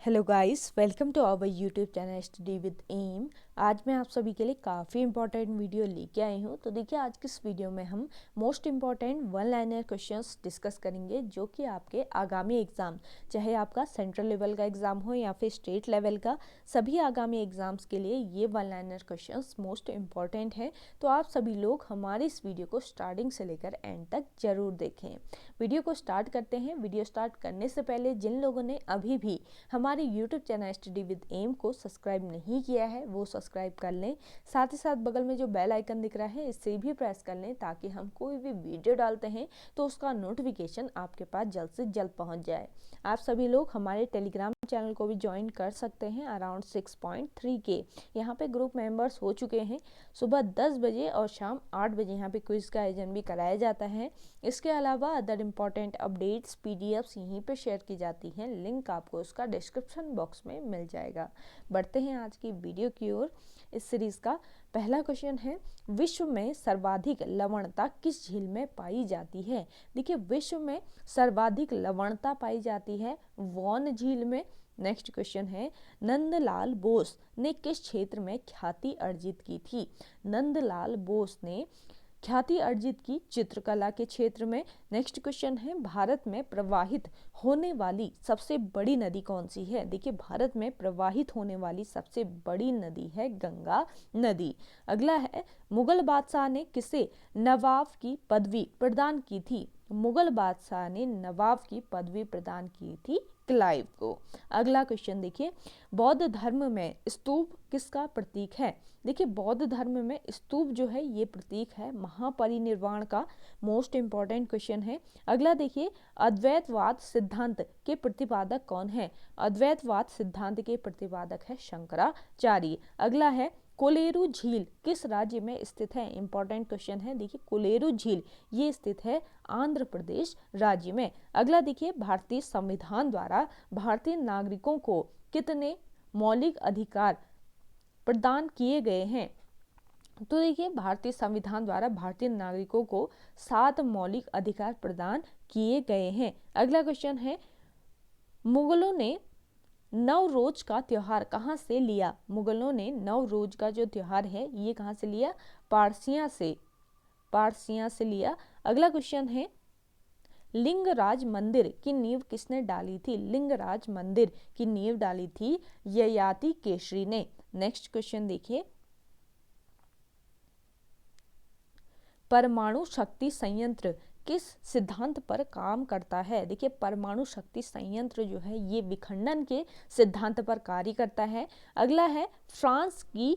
Hello guys, welcome to our YouTube channel study with M. आज मैं आप सभी के लिए काफ़ी इंपॉर्टेंट वीडियो लेके आई हूँ। तो देखिए, आज की इस वीडियो में हम most important one liner questions discuss करेंगे, जो कि आपके आगामी एग्ज़ाम, चाहे आपका सेंट्रल लेवल का एग्ज़ाम हो या फिर स्टेट लेवल का, सभी आगामी एग्ज़ाम्स के लिए ये one liner questions most important हैं। तो आप सभी लोग हमारे इस वीडियो को स्टार्टिंग से लेकर एंड तक ज़रूर देखें। वीडियो को स्टार्ट करते हैं। वीडियो स्टार्ट करने से पहले जिन लोगों ने अभी भी हमारे YouTube channel study with M को सब्सक्राइब नहीं किया है, वो सब्सक्राइब कर लें। साथ ही साथ बगल में जो बेल आइकन दिख रहा है, इससे भी प्रेस कर लें, ताकि हम कोई भी वीडियो डालते हैं तो उसका नोटिफिकेशन आपके पास जल्द से जल्द पहुंच जाए। आप सभी लोग हमारे टेलीग्राम चैनल को भी ज्वाइन कर सकते हैं। अराउंड 6.3 के यहाँ पे ग्रुप मेंबर्स हो चुके हैं। सुबह 10 बजे और शाम 8 बजे यहाँ पे क्विज का आयोजन भी कराया जाता है। इसके अलावा अदर इम्पॉर्टेंट अपडेट्स पीडीएफ्स यहीं पे शेयर की जाती हैं। लिंक आपको उसका डिस्क्रिप्शन बॉक्स में मिल जाएगा। बढ़ते हैं आज की वीडियो की ओर। इस सीरीज का पहला क्वेश्चन है, विश्व में सर्वाधिक लवणता किस झील में पाई जाती है? देखिए, विश्व में सर्वाधिक लवणता पाई जाती है वॉन झील में। नेक्स्ट क्वेश्चन है, नंदलाल बोस ने किस क्षेत्र में ख्याति अर्जित की थी? नंदलाल बोस ने ख्याति अर्जित की चित्रकला के क्षेत्र में। नेक्स्ट क्वेश्चन है, भारत में प्रवाहित होने वाली सबसे बड़ी नदी कौन सी है? देखिए, भारत में प्रवाहित होने वाली सबसे बड़ी नदी है गंगा नदी। अगला है, मुगल बादशाह ने किसे नवाब की पदवी प्रदान की थी? मुगल बादशाह ने नवाब की पदवी प्रदान की थी क्लाइव को। अगला क्वेश्चन देखिए, बौद्ध धर्म में स्तूप किसका प्रतीक है? देखिए, बौद्ध धर्म में स्तूप जो है ये प्रतीक है महापरिनिर्वाण का। मोस्ट इंपॉर्टेंट क्वेश्चन है। अगला देखिए, अद्वैतवाद सिद्धांत के प्रतिपादक कौन है? अद्वैतवाद सिद्धांत के प्रतिपादक है शंकराचार्य। अगला है, कोलेरू झील किस राज्य में स्थित है? इंपॉर्टेंट क्वेश्चन है। देखिए, कोलेरू झील ये स्थित है आंध्र प्रदेश राज्य में। अगला देखिए, भारतीय संविधान द्वारा भारतीय नागरिकों को कितने मौलिक अधिकार प्रदान किए गए हैं? तो देखिए, भारतीय संविधान द्वारा भारतीय नागरिकों को 7 मौलिक अधिकार प्रदान किए गए हैं। अगला क्वेश्चन है, मुगलों ने नवरोज का त्योहार कहाँ से लिया? मुगलों ने नवरोज का जो त्योहार है ये कहाँ से लिया? पारसिया से लिया। अगला क्वेश्चन है, लिंगराज मंदिर की नींव किसने डाली थी? लिंगराज मंदिर की नींव डाली थी ययाति केसरी ने। नेक्स्ट क्वेश्चन देखिए, परमाणु शक्ति संयंत्र किस सिद्धांत पर काम करता है? देखिए, परमाणु शक्ति संयंत्र जो है ये विखंडन के सिद्धांत पर कार्य करता है। अगला है, फ्रांस की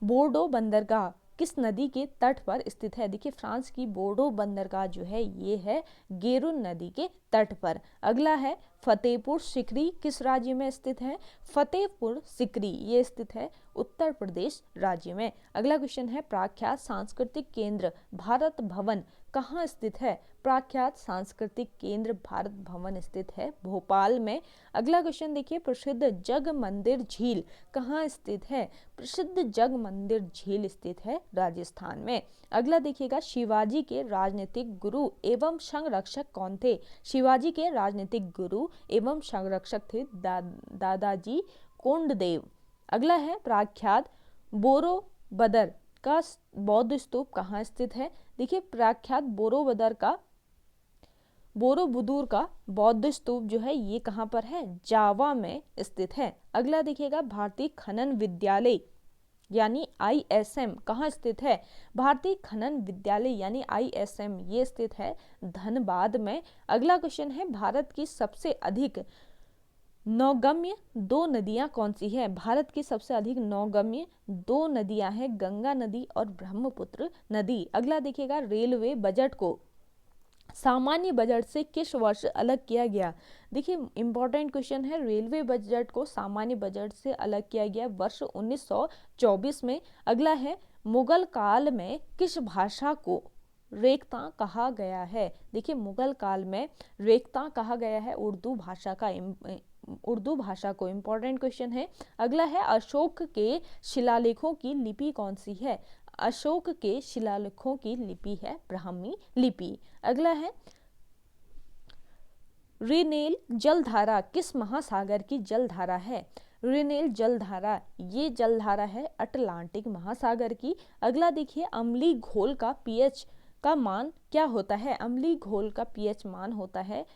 बोर्डो बंदरगाह किस नदी के तट पर स्थित है? देखिए, फ्रांस की बोर्डो बंदरगाह जो है ये है गेरुन नदी के तट पर। अगला है, फतेहपुर सिकरी किस राज्य में स्थित है? फतेहपुर सिकरी ये स्थित है उत्तर प्रदेश राज्य में। अगला क्वेश्चन है, प्रख्यात सांस्कृतिक केंद्र भारत भवन कहाँ स्थित है? प्रख्यात सांस्कृतिक केंद्र भारत भवन स्थित है भोपाल में। अगला क्वेश्चन देखिए, प्रसिद्ध जग मंदिर झील कहाँ स्थित है? प्रसिद्ध जग मंदिर झील स्थित है राजस्थान में। अगला देखिएगा, शिवाजी के राजनीतिक गुरु एवं संरक्षक कौन थे? शिवाजी के राजनीतिक गुरु एवं संरक्षक थे दादाजी कोंडदेव। अगला है, प्रख्यात बोरोबदर का बौद्ध स्तूप कहाँ स्थित है? देखिए, प्रख्यात बोरोबुदूर का बौद्ध स्तूप जो है ये कहाँ पर है? जावा में स्थित है। अगला देखिएगा, भारतीय खनन विद्यालय यानी ISM कहाँ स्थित है? भारतीय खनन विद्यालय यानी ISM ये स्थित है धनबाद में। अगला क्वेश्चन है, भारत की सबसे अधिक नौगम्य 2 नदियां कौन सी है? भारत की सबसे अधिक नौगम्य 2 नदियां हैं गंगा नदी और ब्रह्मपुत्र नदी। अगला देखिएगा, रेलवे बजट को सामान्य बजट से किस वर्ष अलग किया गया? देखिए, इंपॉर्टेंट क्वेश्चन है, रेलवे बजट को सामान्य बजट से अलग किया गया वर्ष 1924 में। अगला है, मुगल काल में किस भाषा को रेख्ता कहा गया है? देखिए, मुगल काल में रेख्ता कहा गया है उर्दू भाषा को। इंपॉर्टेंट क्वेश्चन है। अगला है, अशोक के शिलालेखों की लिपि कौन सी है? अशोक के शिलालेखों की लिपि है ब्राह्मी लिपि। अगला है, रेनेल जलधारा किस महासागर की जलधारा है? रेनेल जलधारा, ये जलधारा है अटलांटिक महासागर की। अगला देखिए, अम्लीय घोल का पीएच का मान क्या होता है? अम्लीय घोल का पीएच मान होता है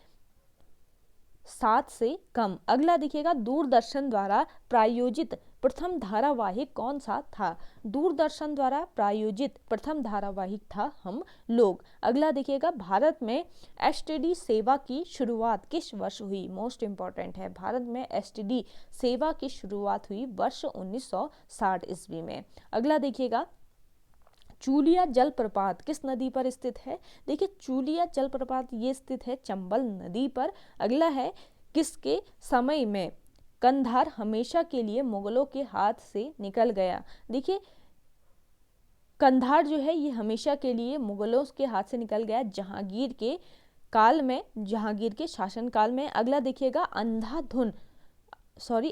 7 से कम। अगला देखिएगा, दूरदर्शन द्वारा प्रायोजित प्रथम धारावाहिक कौन सा था? दूरदर्शन द्वारा प्रायोजित प्रथम धारावाहिक था हम लोग। अगला देखिएगा, भारत में एसटीडी सेवा की शुरुआत किस वर्ष हुई? मोस्ट इंपॉर्टेंट है, भारत में एसटीडी सेवा की शुरुआत हुई वर्ष 1960 ईस्वी में। अगला देखिएगा, चूलिया जलप्रपात किस नदी पर स्थित है? देखिए, चूलिया जलप्रपात ये स्थित है चंबल नदी पर। अगला है, किसके समय में कंधार हमेशा के लिए मुगलों के हाथ से निकल गया? देखिए, कंधार जो है ये हमेशा के लिए मुगलों के हाथ से निकल गया जहांगीर के काल में, जहांगीर के शासन काल में। अगला देखिएगा,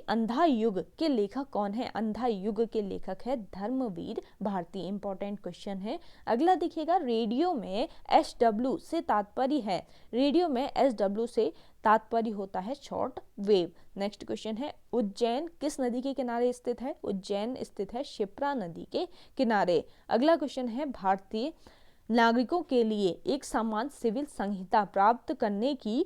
अंधा युग के लेखक कौन है? अंधा युग के लेखक है धर्मवीर भारती। इंपॉर्टेंट क्वेश्चन है। अगला देखिएगा, रेडियो में SW से तात्पर्य है? रेडियो में SW से तात्पर्य होता है शॉर्ट वेव। नेक्स्ट क्वेश्चन है, उज्जैन किस नदी के किनारे स्थित है? उज्जैन स्थित है शिप्रा नदी के किनारे। अगला क्वेश्चन है, भारतीय नागरिकों के लिए एक समान सिविल संहिता प्राप्त करने की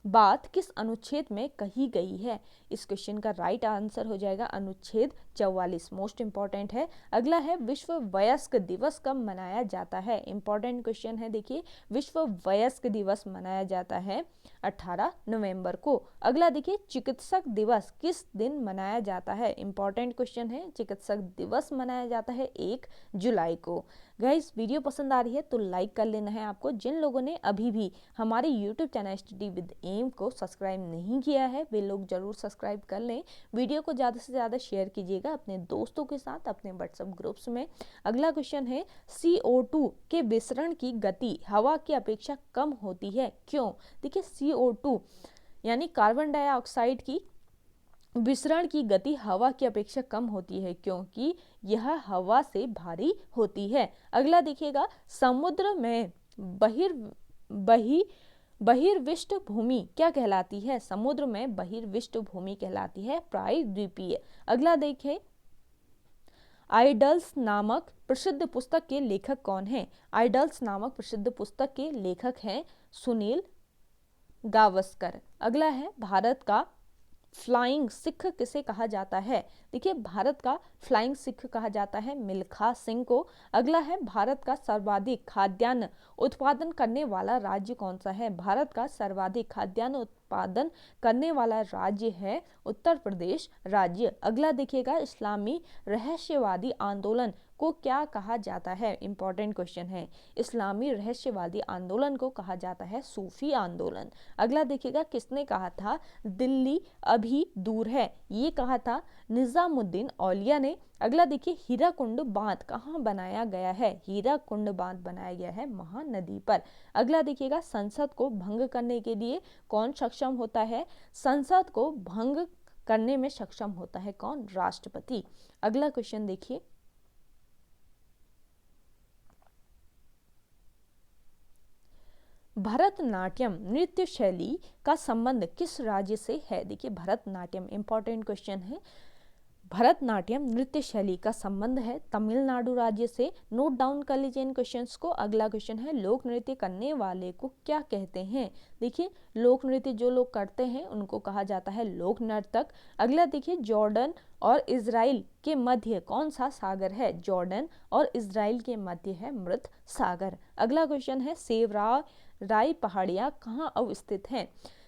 बात किस अनुच्छेद में कही गई है? इस क्वेश्चन का राइट आंसर हो जाएगा अनुच्छेद 44। मोस्ट इंपॉर्टेंट है। अगला है, विश्व वयस्क दिवस कब मनाया जाता है? इंपॉर्टेंट क्वेश्चन है। देखिए, विश्व वयस्क दिवस मनाया जाता है 18 नवंबर को। अगला देखिए, चिकित्सक दिवस किस दिन मनाया जाता है? इंपॉर्टेंट क्वेश्चन है। चिकित्सक दिवस मनाया जाता है 1 जुलाई को। गाइस, वीडियो पसंद आ रही है तो लाइक कर लेना है आपको। जिन लोगों ने अभी भी हमारे YouTube channel study with M को सब्सक्राइब नहीं किया है वे लोग जरूर सब्सक्राइब कर लें। वीडियो को ज़्यादा से ज़्यादा शेयर कीजिएगा अपने दोस्तों के साथ, अपने व्हाट्सएप ग्रुप्स में। अगला क्वेश्चन है, CO2 के विसरण की गति हवा की अपेक्षा कम होती है, क्यों? देखिए, CO2 यानी कार्बन डाइऑक्साइड की विसरण की गति हवा की अपेक्षा कम होती है क्योंकि यह हवा से भारी होती है। अगला देखिएगा, समुद्र में बहिर्विष्ट भूमि क्या कहलाती है? समुद्र में बहिर्विष्ट भूमि कहलाती है प्रायद्वीपीय। अगला देखें, आइडल्स नामक प्रसिद्ध पुस्तक के लेखक कौन है? आइडल्स नामक प्रसिद्ध पुस्तक के लेखक हैं सुनील गावस्कर। अगला है, भारत का फ्लाइंग सिख किसे कहा जाता है? देखिए, भारत का फ्लाइंग सिख कहा जाता है मिल्खा सिंह को। अगला है, भारत का सर्वाधिक खाद्यान्न उत्पादन करने वाला राज्य कौन सा है? भारत का सर्वाधिक खाद्यान्न उत्पादन करने वाला राज्य है उत्तर प्रदेश राज्य। अगला देखिएगा, इस्लामी रहस्यवादी आंदोलन को क्या कहा जाता है? इंपॉर्टेंट क्वेश्चन है। इस्लामी रहस्यवादी आंदोलन को कहा जाता है सूफी आंदोलन। अगला देखिएगा, किसने कहा था दिल्ली अभी दूर है? ये कहा था निजामुद्दीन औलिया ने। अगला देखिए, हीराकुंड बांध कहाँ बनाया गया है? हीराकुंड बांध बनाया गया है महानदी पर। अगला देखिएगा, संसद को भंग करने के लिए कौन सक्षम होता है? संसद को भंग करने में सक्षम होता है कौन? राष्ट्रपति। अगला क्वेश्चन देखिए, भरतनाट्यम नृत्य शैली का संबंध किस राज्य से है? देखिए, भरतनाट्यम इंपॉर्टेंट क्वेश्चन है। भरतनाट्यम नृत्य शैली का संबंध है तमिलनाडु राज्य से। नोट डाउन कर लीजिए इन क्वेश्चंस को। अगला क्वेश्चन है, लोक नृत्य करने वाले को क्या कहते हैं? देखिए, लोक नृत्य जो लोग करते हैं उनको कहा जाता है लोक नर्तक। अगला देखिए, जॉर्डन और इजराइल के मध्य कौन सा सागर है? जॉर्डन और इजराइल के मध्य है मृत सागर। अगला क्वेश्चन है, सेवराय पहाड़ियाँ कहाँ अवस्थित हैं?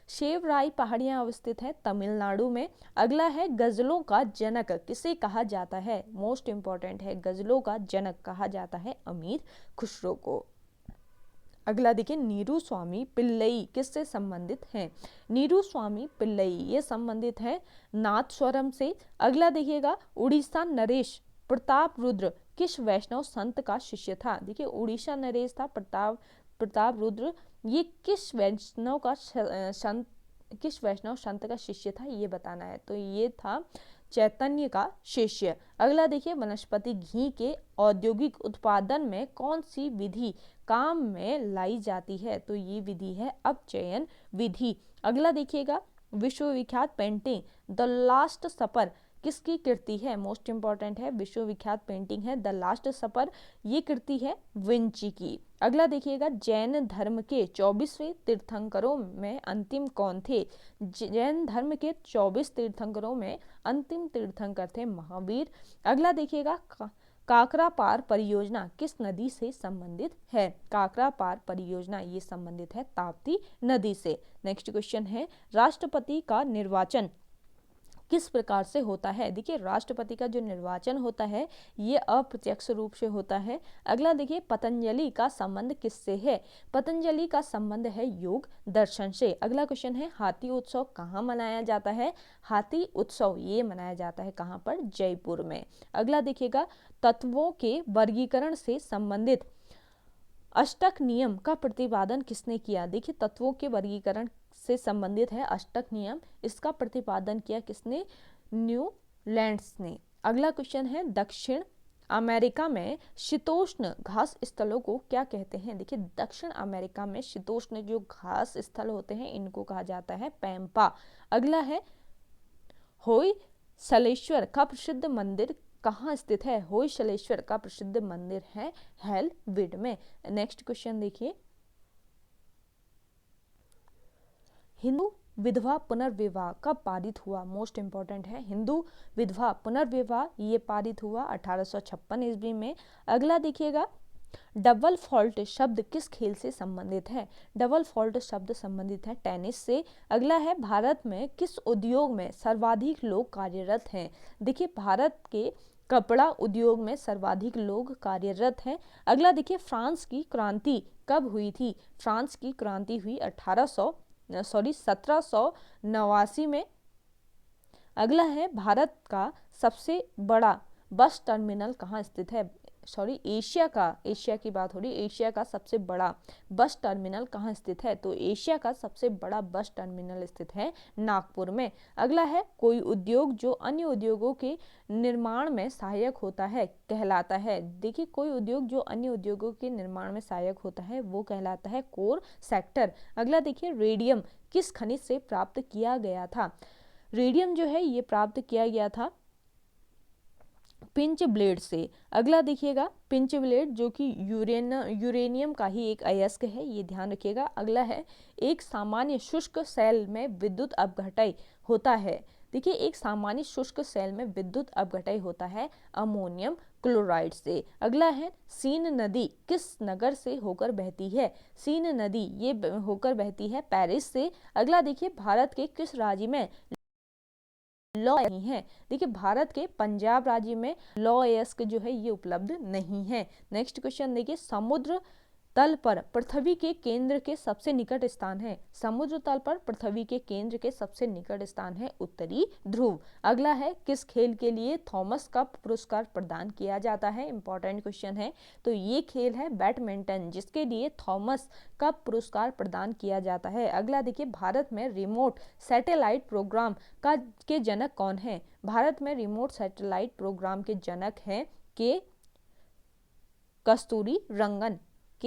शेवराई पहाड़ियाँ अवस्थित है तमिलनाडु में। अगला है, गजलों का जनक किसे कहा जाता है? मोस्ट इंपॉर्टेंट है, गजलों का जनक कहा जाता है अमीर खुसरो को। अगला देखिए, नीरू स्वामी पिल्लई किससे संबंधित हैं? नीरू स्वामी पिल्लई ये संबंधित है नादस्वरम से। अगला देखिएगा, उड़ीसा नरेश प्रताप रुद्र किस वैष्णव संत का शिष्य था? देखिए, उड़ीसा नरेश था प्रताप रुद्र, ये किस वैष्णव संत का शिष्य था ये बताना है। तो ये था चैतन्य का शिष्य। अगला देखिए, वनस्पति घी के औद्योगिक उत्पादन में कौन सी विधि काम में लाई जाती है, तो ये विधि है अपचयन विधि। अगला देखिएगा, विश्वविख्यात पेंटिंग द लास्ट सपर किसकी कृति है? मोस्ट इंपॉर्टेंट है, विश्वविख्यात पेंटिंग है द लास्ट सपर, ये कृति है विंची की। अगला देखिएगा, जैन धर्म के 24वें तीर्थंकरों में अंतिम कौन थे? जैन धर्म के 24 तीर्थंकरों में अंतिम तीर्थंकर थे महावीर। अगला देखिएगा, काकरा पार परियोजना किस नदी से संबंधित है? काकरा पार परियोजना ये संबंधित है ताप्ती नदी से। नेक्स्ट क्वेश्चन है, राष्ट्रपति का निर्वाचन किस प्रकार से होता है? देखिए, राष्ट्रपति का जो निर्वाचन होता है ये अप्रत्यक्ष रूप से होता है। अगला देखिए, पतंजलि का संबंध किससे है? पतंजलि का संबंध है योग दर्शन से। अगला क्वेश्चन है, हाथी उत्सव कहाँ मनाया जाता है? हाथी उत्सव ये मनाया जाता है कहाँ पर? जयपुर में। अगला देखिएगा, तत्वों के वर्गीकरण से संबंधित अष्टक नियम का प्रतिपादन किसने किया? देखिए, तत्वों के वर्गीकरण से संबंधित है अष्टक नियम, इसका प्रतिपादन किया किसने? न्यूलैंड्स ने। अगला क्वेश्चन है, दक्षिण अमेरिका में शीतोष्ण घास स्थलों को क्या कहते हैं? देखिए, दक्षिण अमेरिका में शीतोष्ण जो घास स्थल होते हैं इनको कहा जाता है पैम्पा। अगला है, होयसलेश्वर का प्रसिद्ध मंदिर कहाँ स्थित है? होयसलेश्वर का प्रसिद्ध मंदिर है हेलविड में। नेक्स्ट क्वेश्चन देखिए, हिंदू विधवा पुनर्विवाह कब पारित हुआ? मोस्ट इंपॉर्टेंट है, हिंदू विधवा पुनर्विवाह ये पारित हुआ 1856 ईस्वी में। अगला देखिएगा, डबल फॉल्ट शब्द किस खेल से संबंधित है? डबल फॉल्ट शब्द संबंधित है टेनिस से। अगला है, भारत में किस उद्योग में सर्वाधिक लोग कार्यरत हैं? देखिए, भारत के कपड़ा उद्योग में सर्वाधिक लोग कार्यरत हैं। अगला देखिए, फ्रांस की क्रांति कब हुई थी? फ्रांस की क्रांति हुई 1789 में। अगला है, भारत का सबसे बड़ा बस टर्मिनल कहाँ स्थित है? एशिया की बात हो रही, एशिया का सबसे बड़ा बस टर्मिनल कहाँ स्थित है? तो एशिया का सबसे बड़ा बस टर्मिनल स्थित है नागपुर में। अगला है, कोई उद्योग जो अन्य उद्योगों के निर्माण में सहायक होता है कहलाता है? देखिए, कोई उद्योग जो अन्य उद्योगों के निर्माण में सहायक होता है वो कहलाता है कोर सेक्टर। अगला देखिए, रेडियम किस खनिज से प्राप्त किया गया था? रेडियम जो है ये प्राप्त किया गया था पिंच ब्लेड से। अगला देखिएगा, पिंच ब्लेड जो कि यूरेनियम का ही एक अयस्क है, ये ध्यान रखिएगा। अगला है, एक सामान्य शुष्क सेल में विद्युत अपघटय होता है? देखिए, एक सामान्य शुष्क सेल में विद्युत अपघटय होता है अमोनियम क्लोराइड से। अगला है, सीन नदी किस नगर से होकर बहती है? सीन नदी ये होकर बहती है पेरिस से। अगला देखिए, भारत के किस राज्य में लॉ नहीं है? देखिए, भारत के पंजाब राज्य में लॉ अयस्क जो है ये उपलब्ध नहीं है। नेक्स्ट क्वेश्चन देखिए, समुद्र तल पर पृथ्वी के केंद्र के सबसे निकट स्थान है? समुद्र तल पर पृथ्वी के केंद्र के सबसे निकट स्थान है उत्तरी ध्रुव। अगला है, किस खेल के लिए थॉमस कप पुरस्कार प्रदान किया जाता है? इंपॉर्टेंट क्वेश्चन है। तो ये खेल है बैडमिंटन, जिसके लिए थॉमस कप पुरस्कार प्रदान किया जाता है। अगला देखिए, भारत में रिमोट सैटेलाइट प्रोग्राम के जनक कौन है? भारत में रिमोट सैटेलाइट प्रोग्राम के जनक हैं के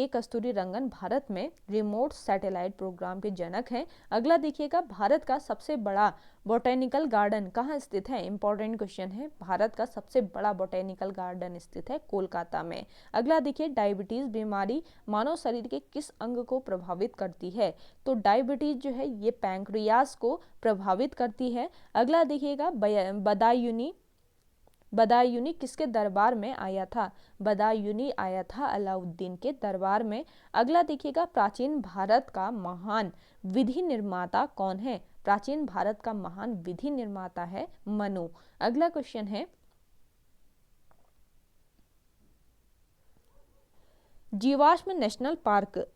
कस्तूरी रंगन भारत में रिमोट सैटेलाइट प्रोग्राम के जनक हैं। अगला देखिएगा, भारत का सबसे बड़ा बोटेनिकल गार्डन कहाँ स्थित है? इंपॉर्टेंट क्वेश्चन है, भारत का सबसे बड़ा बोटेनिकल गार्डन स्थित है कोलकाता में। अगला देखिए, डायबिटीज बीमारी मानव शरीर के किस अंग को प्रभावित करती है? तो डायबिटीज जो है ये पैंक्रियास को प्रभावित करती है। अगला देखिएगा, बदायूनी किसके दरबार में आया था? बदायूनी आया था अलाउद्दीन के दरबार में। अगला देखिएगा, प्राचीन भारत का महान विधि निर्माता कौन है? प्राचीन भारत का महान विधि निर्माता है मनु। अगला क्वेश्चन है, जीवाश्म नेशनल पार्क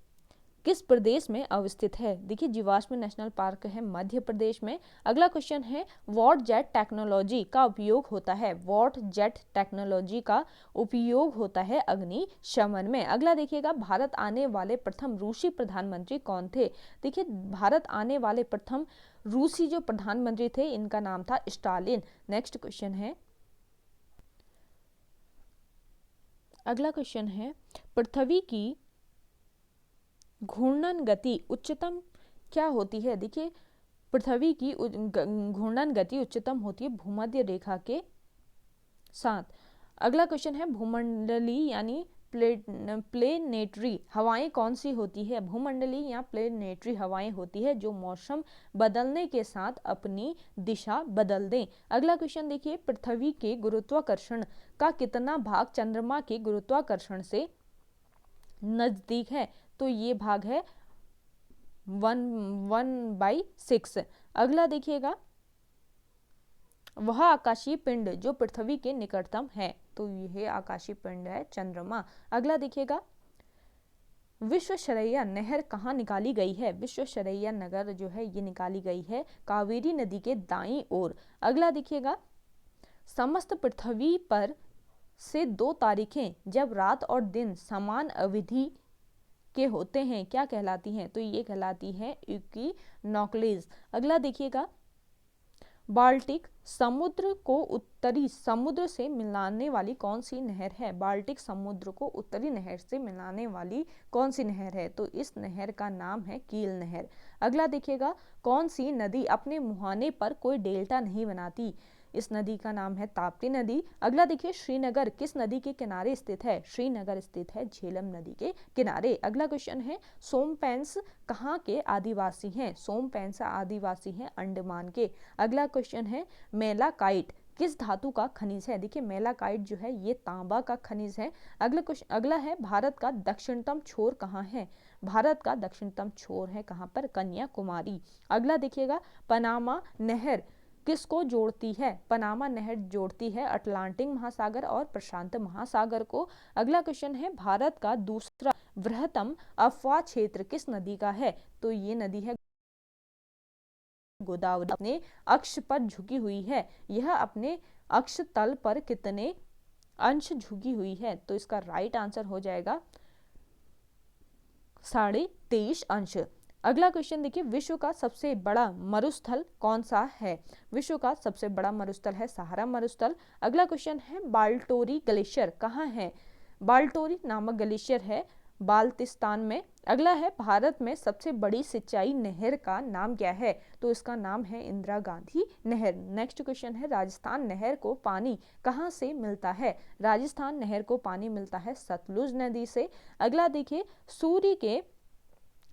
किस प्रदेश में अवस्थित है? देखिए, जीवाश्म नेशनल पार्क है मध्य प्रदेश में। अगला क्वेश्चन है, व्हाट जेट टेक्नोलॉजी का उपयोग होता है? व्हाट जेट टेक्नोलॉजी का उपयोग होता है अग्निशमन में। अगला देखिएगा, भारत आने वाले प्रथम रूसी प्रधानमंत्री कौन थे? देखिए, भारत आने वाले प्रथम रूसी जो प्रधानमंत्री थे इनका नाम था स्टालिन। नेक्स्ट क्वेश्चन है, अगला क्वेश्चन है, पृथ्वी की घूर्णन गति उच्चतम क्या होती है? देखिए पृथ्वी की घूर्णन गति उच्चतम होती है भूमध्य रेखा के साथ। अगला क्वेश्चन है भूमंडलीय यानी प्लेनेटरी हवाएं कौन सी होती है? भूमंडलीय या प्लेनेटरी हवाएं होती है जो मौसम बदलने के साथ अपनी दिशा बदल दें। अगला क्वेश्चन देखिए पृथ्वी के गुरुत्वाकर्षण का कितना भाग चंद्रमा के गुरुत्वाकर्षण से नजदीक है? तो ये भाग है 1/6। अगला देखिएगा वह आकाशीय पिंड जो पृथ्वी के निकटतम है, तो यह आकाशीय पिंड है चंद्रमा। अगला देखिएगा विश्वेश्वरैया नहर कहाँ निकाली गई है? विश्वेश्वरैया नगर जो है ये निकाली गई है कावेरी नदी के दाईं ओर। अगला देखिएगा समस्त पृथ्वी पर से 2 तारीखें जब रात और दिन समान अवधि के होते हैं क्या कहलाती हैं? तो ये कहलाती है इक्विनोक्सेस। अगला देखिएगा बाल्टिक समुद्र को उत्तरी समुद्र से मिलाने वाली कौन सी नहर है? बाल्टिक समुद्र को उत्तरी नहर से मिलाने वाली कौन सी नहर है? तो इस नहर का नाम है कील नहर। अगला देखिएगा कौन सी नदी अपने मुहाने पर कोई डेल्टा नहीं बनाती? इस नदी का नाम है ताप्ती नदी। अगला देखिए श्रीनगर किस नदी के किनारे स्थित है? श्रीनगर स्थित है झेलम नदी के किनारे। अगला क्वेश्चन है सोमपेंस कहाँ के आदिवासी हैं? सोमपेंस आदिवासी हैं अंडमान के। अगला क्वेश्चन है मेलाकाइट किस धातु का खनिज है? देखिए मेलाकाइट जो है ये तांबा का खनिज है। अगला है भारत का दक्षिणतम छोर कहाँ है? भारत का दक्षिणतम छोर है कहाँ पर? कन्याकुमारी। अगला देखिएगा पनामा नहर किसको जोड़ती है? पनामा नहर जोड़ती है अटलांटिक महासागर और प्रशांत महासागर को। अगला क्वेश्चन है भारत का दूसरा बृहत्तम अफवाह क्षेत्र किस नदी का है? तो ये नदी है गोदावरी। अपने अक्ष पर झुकी हुई है। यह अपने अक्ष तल पर कितने अंश झुकी हुई है? तो इसका राइट आंसर हो जाएगा 23.5 अंश। अगला क्वेश्चन देखिए विश्व का सबसे बड़ा मरुस्थल कौन सा है? विश्व का सबसे बड़ा मरुस्थल है सहारा मरुस्थल। अगला क्वेश्चन है बाल्टोरी ग्लेशियर कहाँ है? बाल्टोरी नामक ग्लेशियर है बाल्टिस्तान में। अगला है भारत में सबसे बड़ी सिंचाई नहर का नाम क्या है? तो इसका नाम है इंदिरा गांधी नहर। नेक्स्ट क्वेश्चन है राजस्थान नहर को पानी कहाँ से मिलता है? राजस्थान नहर को पानी मिलता है सतलुज नदी से। अगला देखिए सूर्य के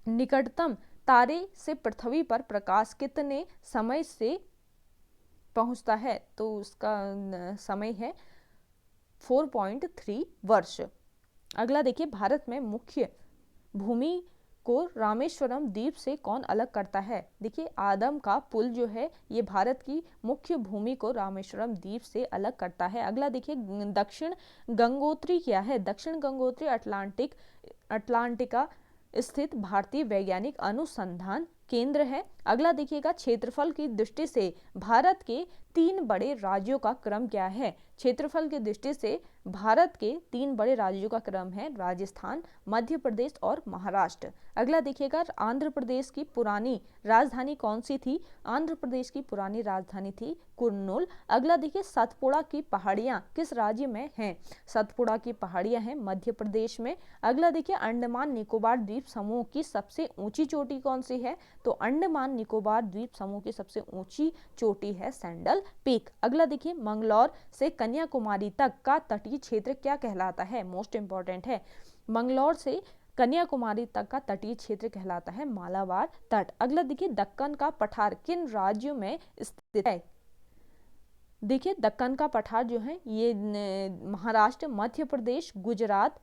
निकटतम तारे से पृथ्वी पर प्रकाश कितने समय से पहुंचता है? तो उसका समय है 4.3 वर्ष। अगला देखिए भारत में मुख्य भूमि को रामेश्वरम द्वीप से कौन अलग करता है? देखिए आदम का पुल जो है ये भारत की मुख्य भूमि को रामेश्वरम द्वीप से अलग करता है। अगला देखिए दक्षिण गंगोत्री क्या है? दक्षिण गंगोत्री अटलांटिका स्थित भारतीय वैज्ञानिक अनुसंधान केंद्र है। अगला देखिएगा क्षेत्रफल की दृष्टि से भारत के 3 बड़े राज्यों का क्रम क्या है? क्षेत्रफल की दृष्टि से भारत के 3 बड़े राज्यों का क्रम है राजस्थान, मध्य प्रदेश और महाराष्ट्र। अगला देखिएगा आंध्र प्रदेश की पुरानी राजधानी कौन सी थी? आंध्र प्रदेश की पुरानी राजधानी थी कुर्नूल। अगला देखिए सतपुड़ा की पहाड़ियां किस राज्य में हैं? सतपुड़ा की पहाड़ियां हैं मध्य प्रदेश में। अगला देखिए अंडमान निकोबार द्वीप समूह की सबसे ऊंची चोटी कौन सी है? तो अंडमान निकोबार द्वीप समूह की सबसे ऊंची चोटी है सैंडल पीक। अगला देखिए मंगलौर से कन्याकुमारी तक का तटीय क्षेत्र क्या कहलाता है? मोस्ट इंपॉर्टेंट है। मंगलौर से कन्याकुमारी तक का तटीय क्षेत्र कहलाता है मालाबार तट। अगला देखिए दक्कन का पठार किन राज्यों में स्थित है? देखिए दक्कन का पठार जो है ये महाराष्ट्र, मध्य प्रदेश, गुजरात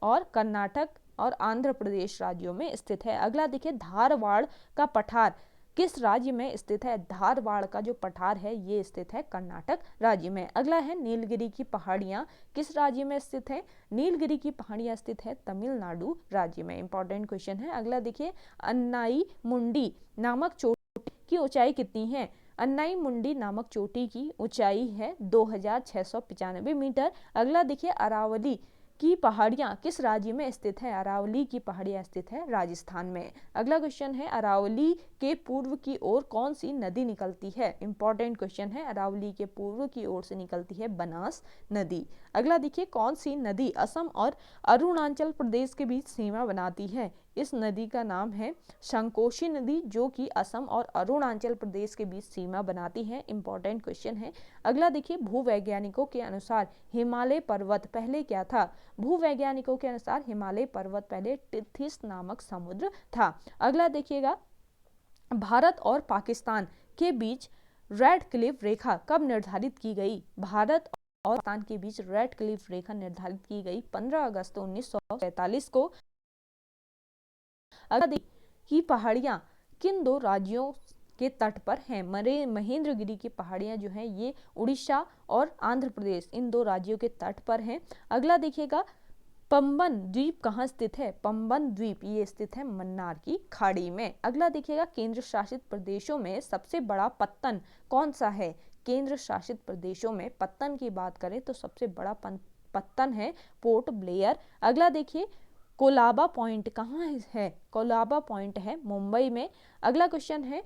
और कर्नाटक और आंध्र प्रदेश राज्यों में स्थित है। अगला देखिए धारवाड़ का पठार किस राज्य में स्थित है? धारवाड़ का जो पठार है ये स्थित है कर्नाटक राज्य में। अगला है नीलगिरी की पहाड़ियां किस राज्य में स्थित है? नीलगिरी की पहाड़ियां स्थित है तमिलनाडु राज्य में। इंपॉर्टेंट क्वेश्चन है। अगला देखिए अन्नाई मुंडी नामक चोटी की ऊंचाई कितनी है? अन्नाई मुंडी नामक चोटी की ऊंचाई है 2695 मीटर। अगला देखिए अरावली की पहाड़ियां किस राज्य में स्थित है? अरावली की पहाड़ियां स्थित है राजस्थान में। अगला क्वेश्चन है अरावली के पूर्व की ओर कौन सी नदी निकलती है? इंपॉर्टेंट क्वेश्चन है। अरावली के पूर्व की ओर से निकलती है बनास नदी। अगला देखिए कौन सी नदी असम और अरुणाचल प्रदेश के बीच सीमा बनाती है? इस नदी का नाम है संकोशी नदी, जो कि असम और अरुणाचल प्रदेश के बीच सीमा बनाती है। इंपॉर्टेंट क्वेश्चन है। अगला देखिए, भूवैज्ञानिकों के अनुसार हिमालय पर्वत पहले क्या था? भूवैज्ञानिकों के अनुसार हिमालय पर्वत पहले टिथिस नामक समुद्र था। अगला देखिएगा, भारत और पाकिस्तान के बीच रेड क्लिफ रेखा कब निर्धारित की गई? भारत और पाकिस्तान के बीच रेड क्लिफ रेखा निर्धारित की गई 15 अगस्त 1947 को। अगला की पहाड़ियां किन दो राज्यों के तट पर हैं? महेंद्रगिरी की पहाड़ियां जो हैं ये उड़ीसा और आंध्र प्रदेश, इन दो राज्यों के तट पर हैं। अगला देखिएगा, पंबन द्वीप कहाँ स्थित है? पंबन द्वीप ये स्थित है मन्नार की खाड़ी में। अगला देखिएगा, केंद्र शासित प्रदेशों में सबसे बड़ा पत्तन कौन सा है? केंद्र शासित प्रदेशों में पत्तन की बात करें तो सबसे बड़ा पत्तन है पोर्ट ब्लेयर। अगला देखिए, कोलाबा पॉइंट कहाँ है? कोलाबा पॉइंट है मुंबई में। अगला क्वेश्चन है,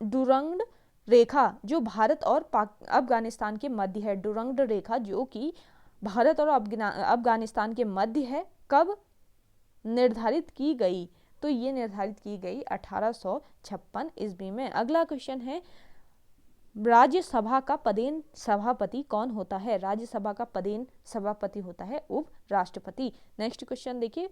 डुरंग रेखा जो भारत और अफगानिस्तान के मध्य है, डुरंग रेखा जो कि भारत और अफगानिस्तान के मध्य है, कब निर्धारित की गई? तो ये निर्धारित की गई 1856 ईस्वी में। अगला क्वेश्चन है, राज्यसभा का पदेन सभापति कौन होता है? राज्यसभा का पदेन सभापति होता है उपराष्ट्रपति। नेक्स्ट क्वेश्चन देखिए,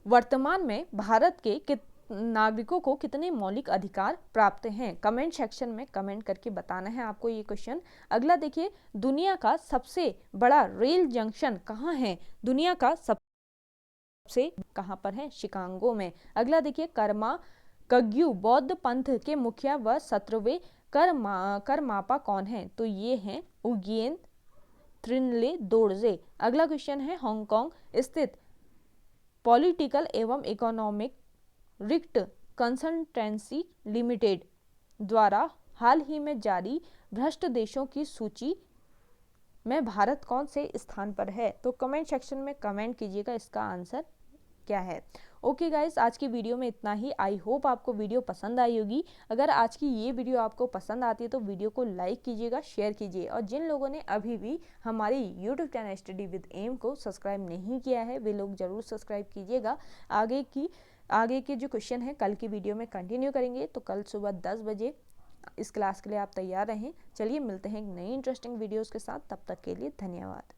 वर्तमान में भारत के नागरिकों को कितने मौलिक अधिकार प्राप्त हैं? कमेंट सेक्शन में कमेंट करके बताना है आपको ये क्वेश्चन। अगला देखिए, दुनिया का सबसे बड़ा रेल जंक्शन कहाँ है? दुनिया का सबसे कहाँ पर है? शिकागो में। अगला देखिए, कग्यू बौद्ध पंथ के मुखिया व 17वें करमापा कौन है? तो ये हैं उगेन त्रिनले दोर्जे। अगला क्वेश्चन है, हांगकांग स्थित पॉलिटिकल एवं इकोनॉमिक रिक्ट कंसल्टेंसी लिमिटेड द्वारा हाल ही में जारी भ्रष्ट देशों की सूची में भारत कौन से स्थान पर है? तो कमेंट सेक्शन में कमेंट कीजिएगा इसका आंसर क्या है। ओके गाइस, आज की वीडियो में इतना ही। आई होप आपको वीडियो पसंद आई होगी। अगर आज की ये वीडियो आपको पसंद आती है तो वीडियो को लाइक कीजिएगा, शेयर कीजिए, और जिन लोगों ने अभी भी हमारी YouTube channel study with M को सब्सक्राइब नहीं किया है वे लोग जरूर सब्सक्राइब कीजिएगा। आगे के जो क्वेश्चन है कल की वीडियो में कंटिन्यू करेंगे, तो कल सुबह 10 बजे इस क्लास के लिए आप तैयार रहें। चलिए मिलते हैं एक नई इंटरेस्टिंग वीडियोज़ के साथ, तब तक के लिए धन्यवाद।